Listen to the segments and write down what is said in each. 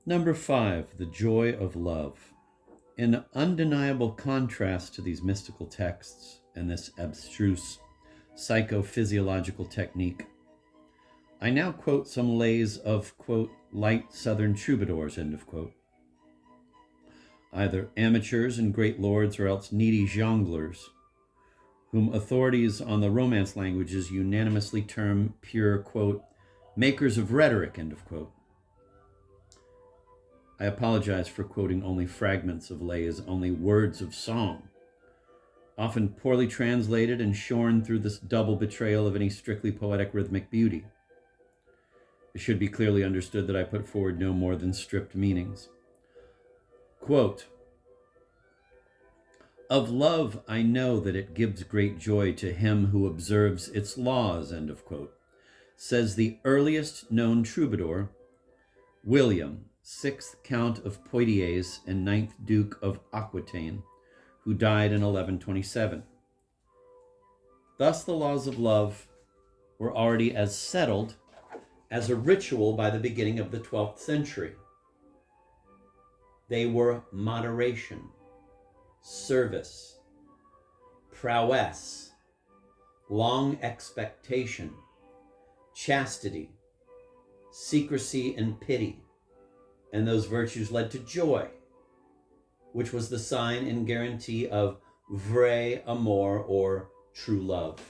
Number 5, the joy of love. In undeniable contrast to these mystical texts and this abstruse psychophysiological technique, I now quote some lays of, quote, light southern troubadours, end of quote. Either amateurs and great lords or else needy jongleurs, whom authorities on the Romance languages unanimously term pure, quote, makers of rhetoric, end of quote. I apologize for quoting only fragments of lays, only words of song, often poorly translated and shorn through this double betrayal of any strictly poetic rhythmic beauty. It should be clearly understood that I put forward no more than stripped meanings. Quote, of love I know that it gives great joy to him who observes its laws, end of quote, says the earliest known troubadour, William, 6th Count of Poitiers and 9th Duke of Aquitaine, who died in 1127. Thus the laws of love were already as settled as a ritual by the beginning of the 12th century. They were moderation, service, prowess, long expectation, chastity, secrecy, and pity. And those virtues led to joy, which was the sign and guarantee of vrai amour, or true love.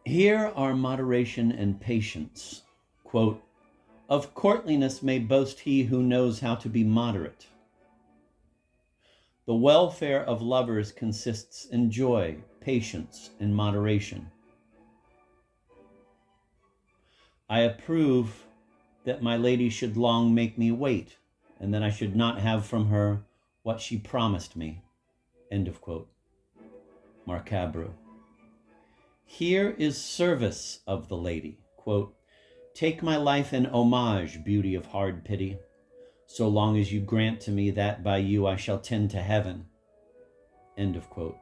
Here are moderation and patience. Quote, of courtliness may boast he who knows how to be moderate. The welfare of lovers consists in joy, patience, and moderation. I approve that my lady should long make me wait, and that I should not have from her what she promised me. End of quote. Marcabru. Here is service of the lady. Quote, take my life in homage, beauty of hard pity, so long as you grant to me that by you I shall tend to heaven. End of quote.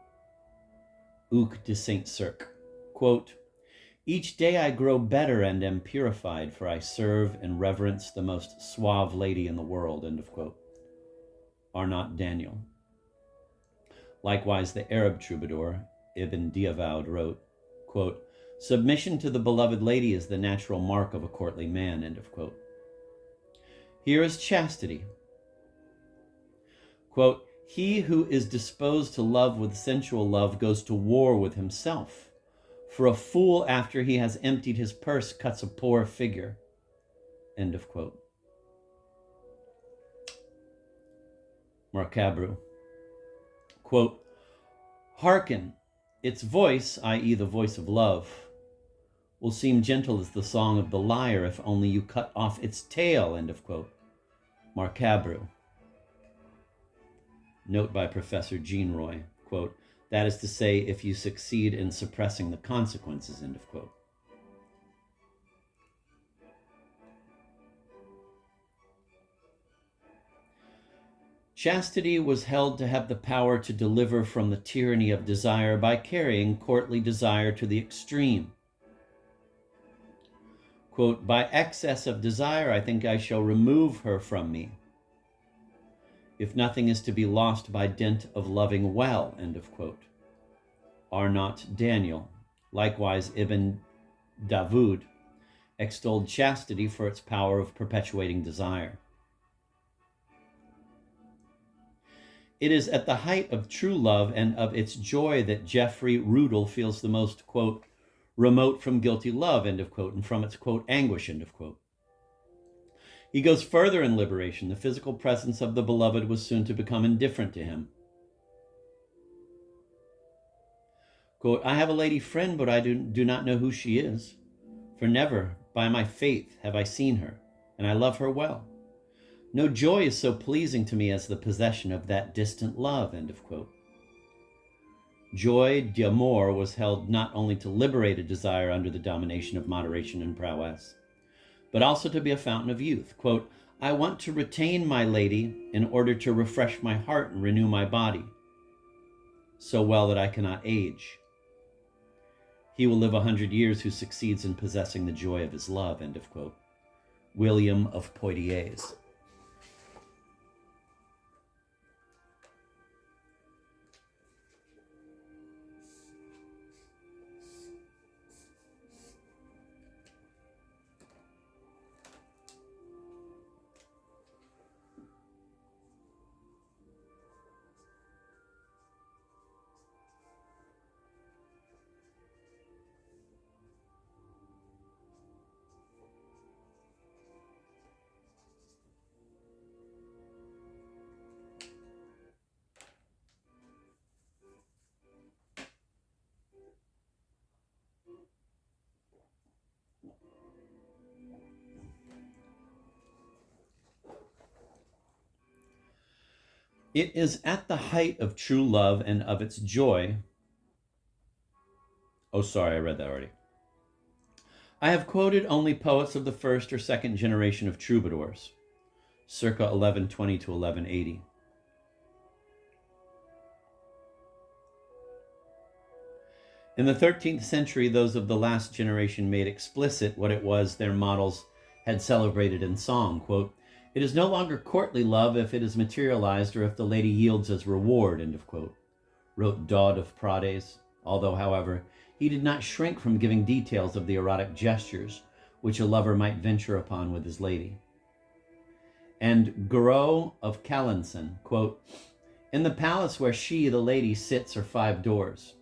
Uc de Saint-Cirque. Quote, each day I grow better and am purified, for I serve and reverence the most suave lady in the world. End of quote. Arnaut Daniel. Likewise, the Arab troubadour Ibn Diawad wrote, quote, submission to the beloved lady is the natural mark of a courtly man, end of quote. Here is chastity. Quote, he who is disposed to love with sensual love goes to war with himself. For a fool, after he has emptied his purse, cuts a poor figure. End of quote. Marcabru. Quote, hearken, its voice, i.e. the voice of love, will seem gentle as the song of the lyre if only you cut off its tail, end of quote. Marcabru. Note by Professor Jean Roy, quote, that is to say, if you succeed in suppressing the consequences, end of quote. Chastity was held to have the power to deliver from the tyranny of desire by carrying courtly desire to the extreme. Quote, by excess of desire, I think I shall remove her from me, if nothing is to be lost by dint of loving well, end of quote. Arnaut Daniel. Likewise, Ibn Davoud extolled chastity for its power of perpetuating desire. It is at the height of true love and of its joy that Geoffrey Rudel feels the most, quote, remote from guilty love, end of quote, and from its, quote, anguish, end of quote. He goes further in Liberation. The physical presence of the beloved was soon to become indifferent to him. Quote, I have a lady friend, but I do not know who she is. For never, by my faith, have I seen her, and I love her well. No joy is so pleasing to me as the possession of that distant love, end of quote. Joy d'amour was held not only to liberate a desire under the domination of moderation and prowess, but also to be a fountain of youth. Quote, I want to retain my lady in order to refresh my heart and renew my body, so well that I cannot age. He will live 100 years who succeeds in possessing the joy of his love, end of quote. William of Poitiers. It is at the height of true love and of its joy. Oh, sorry, I read that already. I have quoted only poets of the first or second generation of troubadours, circa 1120 to 1180. In the 13th century, those of the last generation made explicit what it was their models had celebrated in song. Quote, it is no longer courtly love if it is materialized or if the lady yields as reward, end of quote, wrote Dod of Prades, although, however, he did not shrink from giving details of the erotic gestures which a lover might venture upon with his lady. And Gouraud of Calençon, quote, in the palace where she, the lady, sits are 5 doors.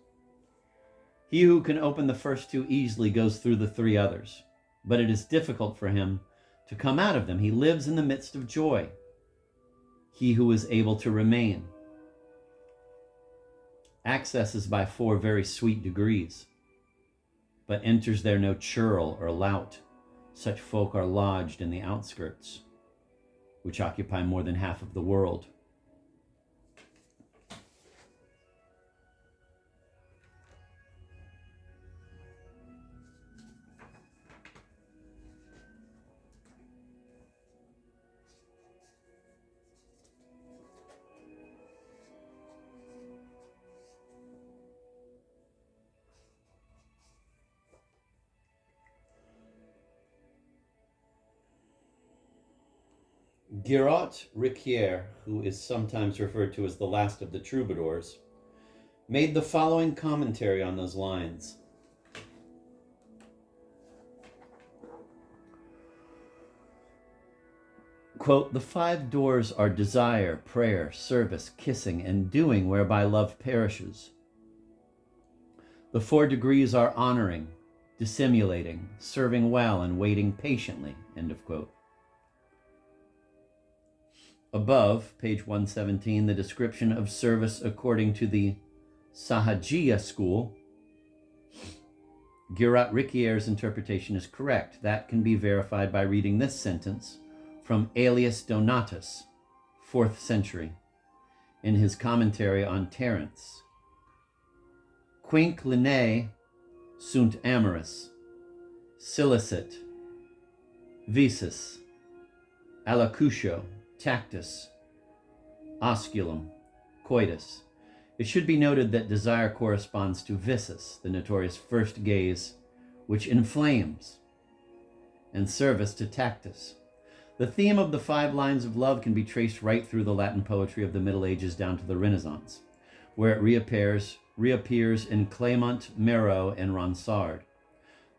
He who can open the first 2 easily goes through the 3 others, but it is difficult for him to come out of them. He lives in the midst of joy. He who is able to remain accesses by 4 very sweet degrees, but enters there no churl or lout. Such folk are lodged in the outskirts, which occupy more than half of the world. Giraud Riquier, who is sometimes referred to as the last of the troubadours, made the following commentary on those lines. Quote, the 5 doors are desire, prayer, service, kissing, and doing, whereby love perishes. The 4 degrees are honoring, dissimulating, serving well, and waiting patiently, end of quote. Above, page 117, the description of service according to the Sahajiya school. Giraud Riquier's interpretation is correct. That can be verified by reading this sentence from Aelius Donatus, 4th century, in his commentary on Terence. Quinque linnae sunt amoris, silicet, visus, allocution, tactus, osculum, coitus. It should be noted that desire corresponds to visus, the notorious first gaze, which inflames, and service to tactus. The theme of the 5 lines of love can be traced right through the Latin poetry of the Middle Ages down to the Renaissance, where it reappears in Clement Marot and Ronsard.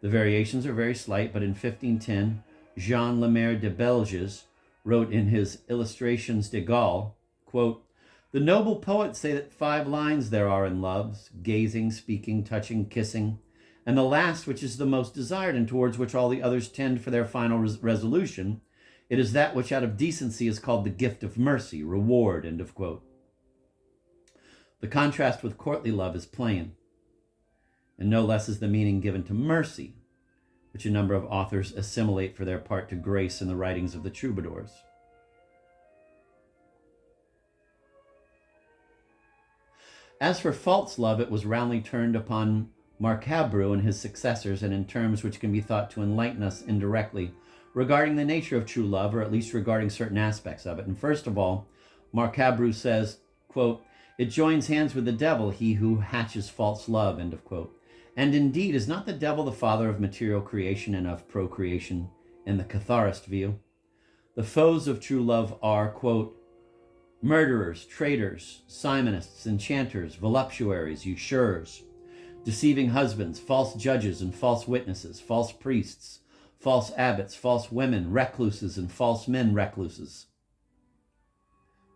The variations are very slight, but in 1510, Jean Lemaire de Belges wrote in his Illustrations de Gaulle, quote, the noble poets say that 5 lines there are in loves, gazing, speaking, touching, kissing, and the last, which is the most desired and towards which all the others tend for their final resolution, It is that which out of decency is called the gift of mercy, reward, end of quote. The contrast with courtly love is plain, and no less is the meaning given to mercy, which a number of authors assimilate for their part to grace in the writings of the troubadours. As for false love, it was roundly turned upon Marcabru and his successors, and in terms which can be thought to enlighten us indirectly regarding the nature of true love, or at least regarding certain aspects of it. And first of all, Marcabru says, quote, "It joins hands with the devil, he who hatches false love," end of quote. And indeed, is not the devil the father of material creation and of procreation in the Catharist view? The foes of true love are, quote, "murderers, traitors, simonists, enchanters, voluptuaries, usurers, deceiving husbands, false judges and false witnesses, false priests, false abbots, false women, recluses, and false men recluses."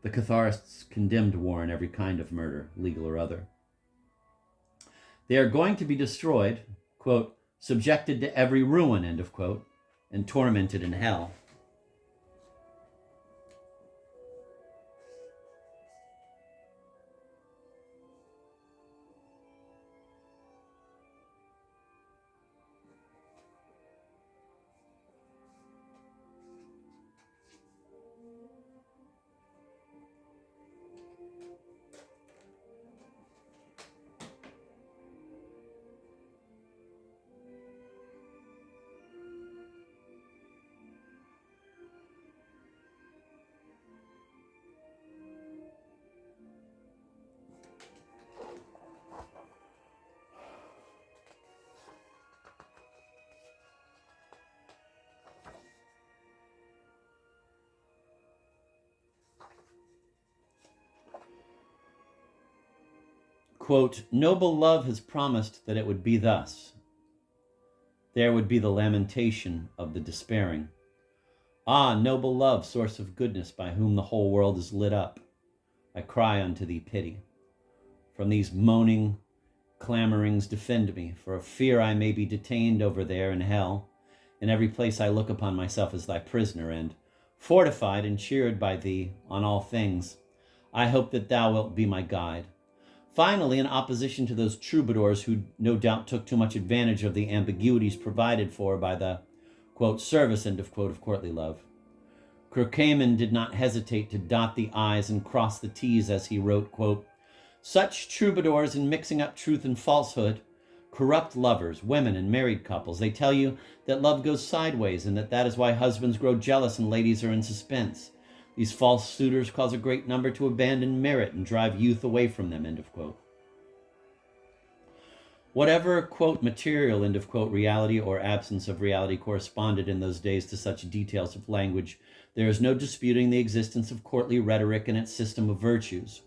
The Catharists condemned war and every kind of murder, legal or other. They are going to be destroyed, quote, "subjected to every ruin," end of quote, and tormented in hell. Quote, "Noble love has promised that it would be thus. There would be the lamentation of the despairing. Ah, noble love, source of goodness, by whom the whole world is lit up, I cry unto thee pity. From these moaning clamorings defend me, for a fear I may be detained over there in hell. In every place I look upon myself as thy prisoner, and, fortified and cheered by thee on all things, I hope that thou wilt be my guide." Finally, in opposition to those troubadours who no doubt took too much advantage of the ambiguities provided for by the, quote, "service," end of quote, of courtly love, Curcaiman did not hesitate to dot the I's and cross the T's as he wrote, quote, "Such troubadours, in mixing up truth and falsehood, corrupt lovers, women, and married couples. They tell you that love goes sideways, and that is why husbands grow jealous and ladies are in suspense. These false suitors cause a great number to abandon merit and drive youth away from them," end of quote. Whatever, quote, "material," end of quote, reality or absence of reality corresponded in those days to such details of language, there is no disputing the existence of courtly rhetoric and its system of virtues.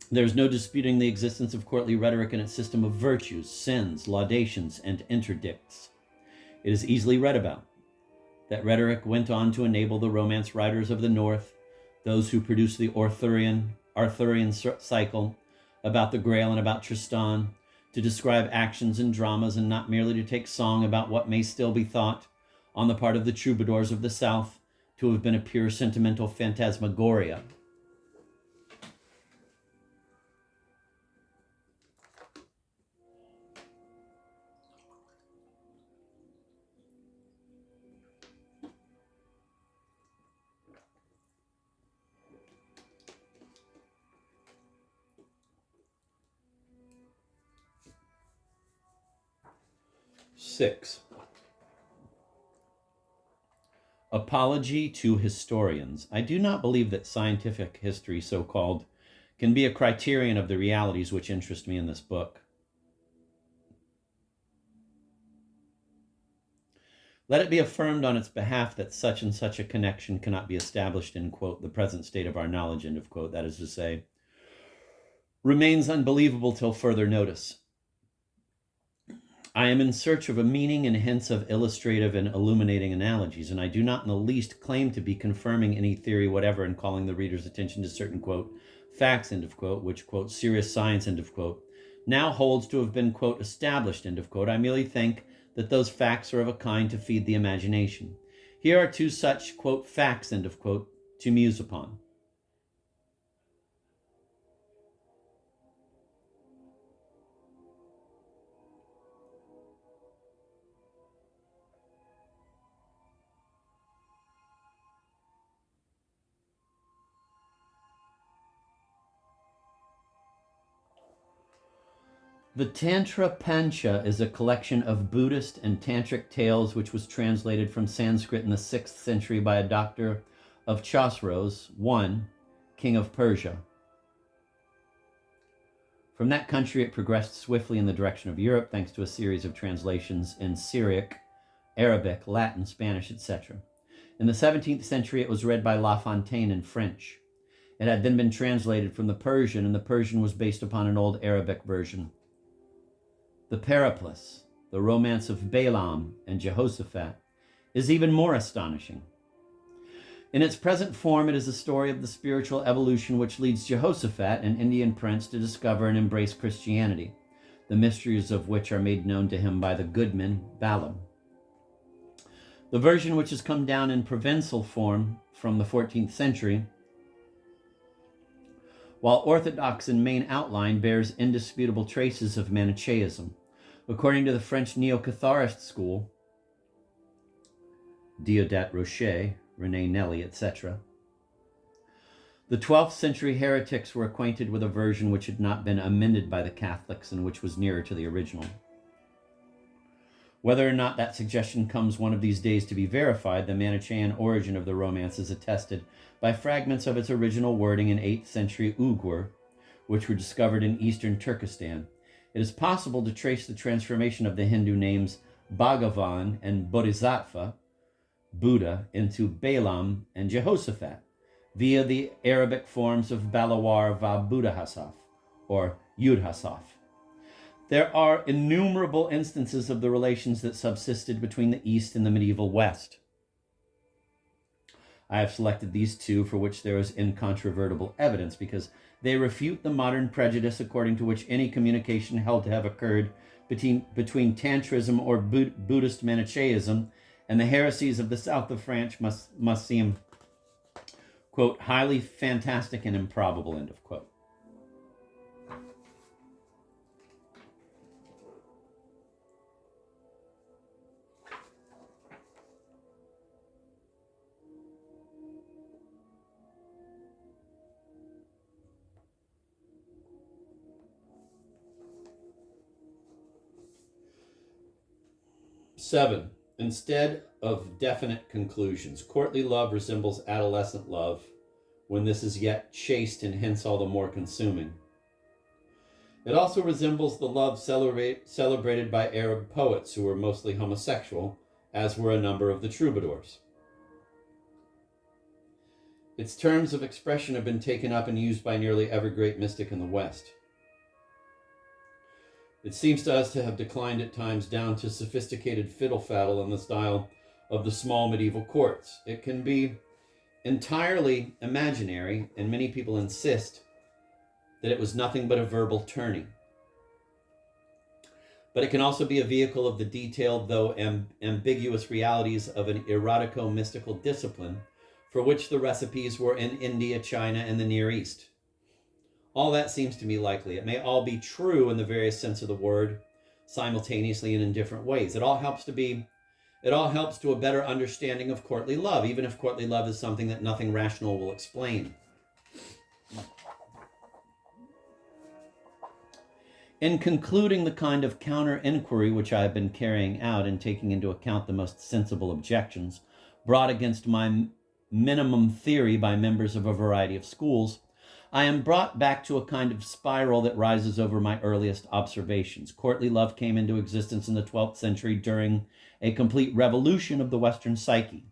There's no disputing the existence of courtly rhetoric and its system of virtues, sins, laudations, and interdicts. It is easily read about. That rhetoric went on to enable the romance writers of the North, those who produced the Arthurian cycle, about the Grail and about Tristan, to describe actions and dramas and not merely to take song about what may still be thought, on the part of the troubadours of the South, to have been a pure sentimental phantasmagoria. Six. Apology to historians. I do not believe that scientific history, so-called, can be a criterion of the realities which interest me in this book. Let it be affirmed on its behalf that such and such a connection cannot be established in, quote, "the present state of our knowledge," end of quote, that is to say, remains unbelievable till further notice. I am in search of a meaning and hence of illustrative and illuminating analogies, and I do not in the least claim to be confirming any theory whatever and calling the reader's attention to certain, quote, "facts," end of quote, which, quote, "serious science," end of quote, now holds to have been, quote, "established," end of quote. I merely think that those facts are of a kind to feed the imagination. Here are two such, quote, facts, end of quote, to muse upon. The Tantra Pancha is a collection of Buddhist and Tantric tales which was translated from Sanskrit in the 6th century by a doctor of Chosroes I, king of Persia. From that country, it progressed swiftly in the direction of Europe thanks to a series of translations in Syriac, Arabic, Latin, Spanish, etc. In the 17th century, it was read by La Fontaine in French. It had then been translated from the Persian, and the Persian was based upon an old Arabic version. The Periplus, the romance of Balaam and Jehoshaphat, is even more astonishing. In its present form, it is a story of the spiritual evolution which leads Jehoshaphat, an Indian prince, to discover and embrace Christianity, the mysteries of which are made known to him by the goodman Balaam. The version which has come down in Provençal form from the 14th century, while orthodox in main outline, bears indisputable traces of Manichaeism. According to the French Neo-Catharist school, Deodat Rocher, René Nelly, etc., the 12th century heretics were acquainted with a version which had not been amended by the Catholics and which was nearer to the original. Whether or not that suggestion comes one of these days to be verified, the Manichaean origin of the romance is attested by fragments of its original wording in 8th century Uyghur, which were discovered in eastern Turkestan. It is possible to trace the transformation of the Hindu names Bhagavan and Bodhisattva, Buddha, into Balaam and Jehoshaphat, via the Arabic forms of Balawar va Buddhasaf, or Yudhasaf. There are innumerable instances of the relations that subsisted between the East and the medieval West. I have selected these two for which there is incontrovertible evidence because they refute the modern prejudice according to which any communication held to have occurred between Tantrism or Buddhist Manichaeism and the heresies of the south of France must seem, quote, highly fantastic and improbable, end of quote. Seven, instead of definite conclusions, courtly love resembles adolescent love when this is yet chaste and hence all the more consuming. It also resembles the love celebrated by Arab poets who were mostly homosexual, as were a number of the troubadours. Its terms of expression have been taken up and used by nearly every great mystic in the West. It seems to us to have declined at times down to sophisticated fiddle-faddle in the style of the small medieval courts. It can be entirely imaginary, and many people insist that it was nothing but a verbal tourney. But it can also be a vehicle of the detailed, though ambiguous realities of an erotico-mystical discipline for which the recipes were in India, China, and the Near East. All that seems to me likely. It may all be true in the various sense of the word, simultaneously and in different ways. It all helps to a better understanding of courtly love, even if courtly love is something that nothing rational will explain. In concluding the kind of counter-inquiry which I have been carrying out and taking into account the most sensible objections brought against my minimum theory by members of a variety of schools, I am brought back to a kind of spiral that rises over my earliest observations. Courtly love came into existence in the 12th century during a complete revolution of the Western psyche.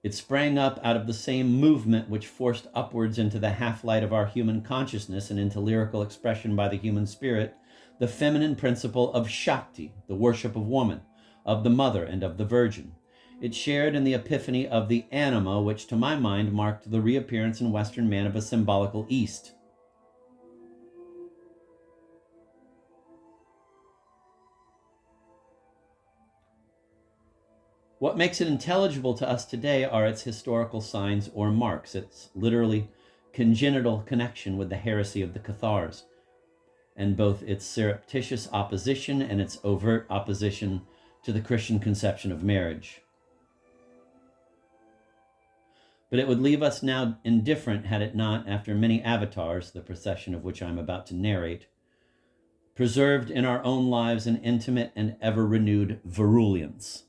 It sprang up out of the same movement which forced upwards into the half-light of our human consciousness and into lyrical expression by the human spirit the feminine principle of Shakti, the worship of woman, of the mother, and of the virgin. It shared in the epiphany of the anima, which to my mind marked the reappearance in Western man of a symbolical East. What makes it intelligible to us today are its historical signs or marks, its literally congenital connection with the heresy of the Cathars, and both its surreptitious opposition and its overt opposition to the Christian conception of marriage. But it would leave us now indifferent had it not, after many avatars, the procession of which I am about to narrate, preserved in our own lives an intimate and ever-renewed virulence